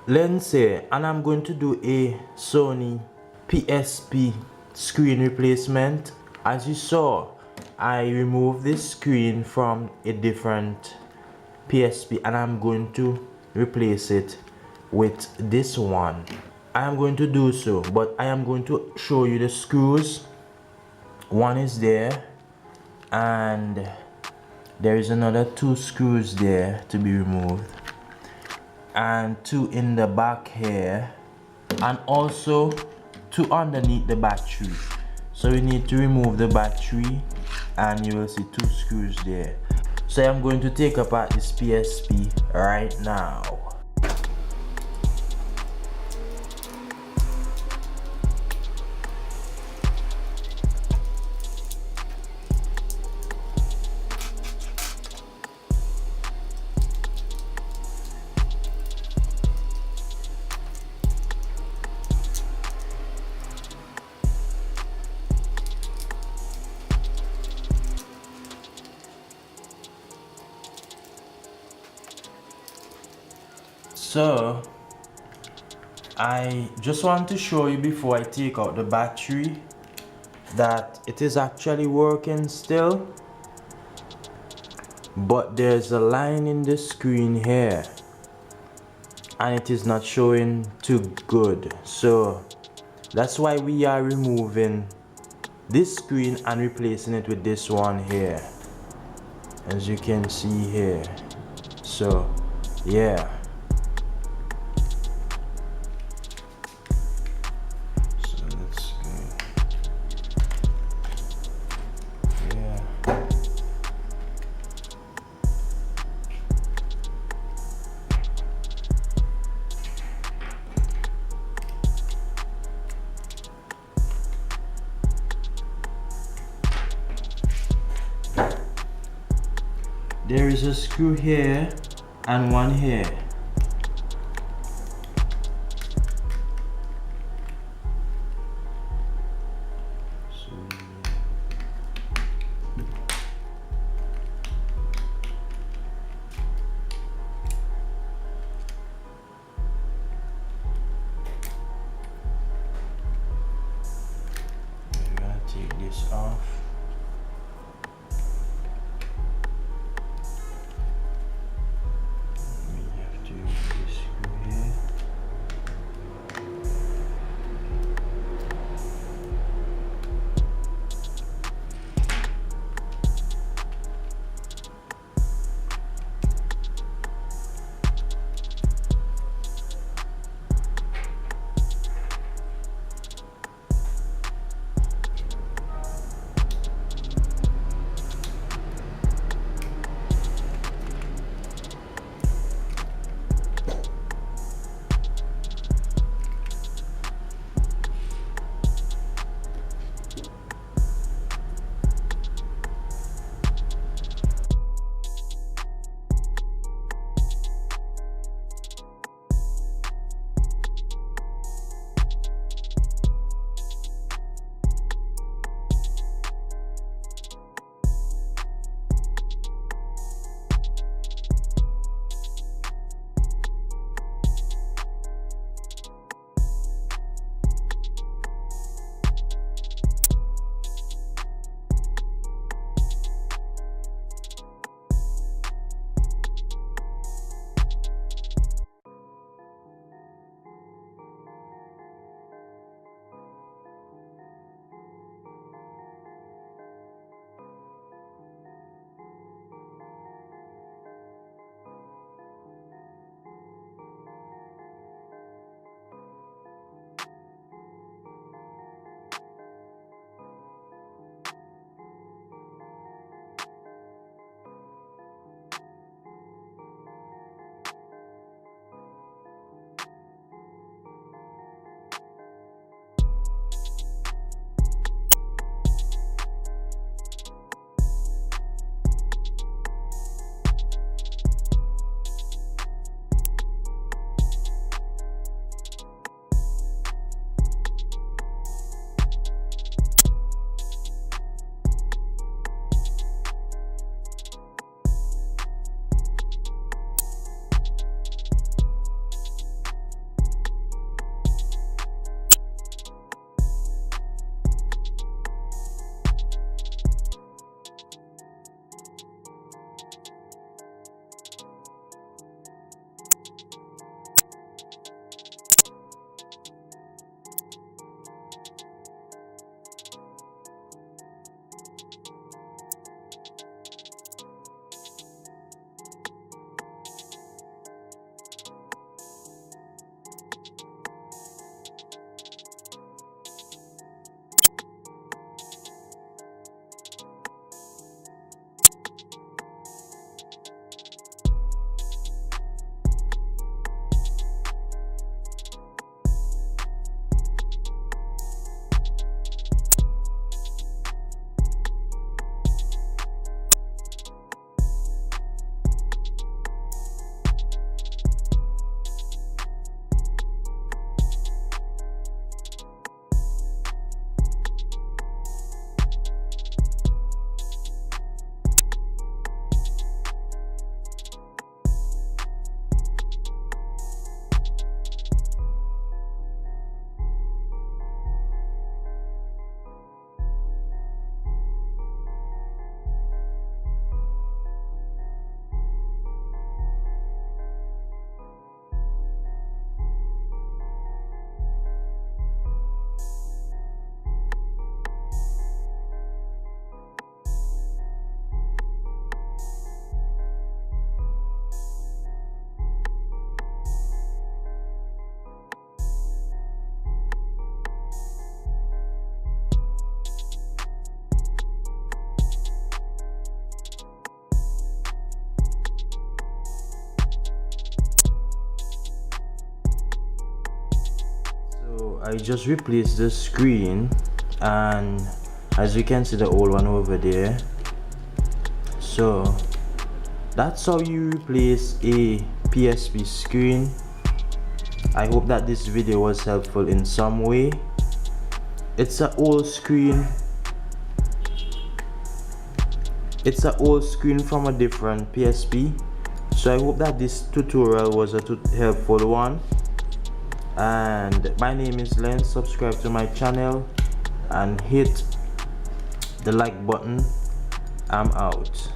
let's say, and I'm going to do a Sony PSP screen replacement. As you saw, I removed this screen from a different PSP and I'm going to replace it with this one. I am going to do so, but I am going to show you the screws. One is there and there is another 2 screws there to be removed, and 2 in the back here, and also 2 underneath the battery. So you need to remove the battery and you will see 2 screws there. So I'm going to take apart this PSP right now. So I just want to show you before I take out the battery that it is actually working still, but there's a line in the screen here and it is not showing too good. So that's why we are removing this screen and replacing it with this one here, as you can see here. So yeah. There is a screw here and one here. I'm gonna take this off. I just replaced the screen, and as you can see the old one over there. So that's how you replace a PSP screen. I hope that this video was helpful in some way. It's an old screen. It's an old screen from a different PSP. So I hope that this tutorial was a helpful one. And my name is Len. Subscribe to my channel and hit the like button. I'm out.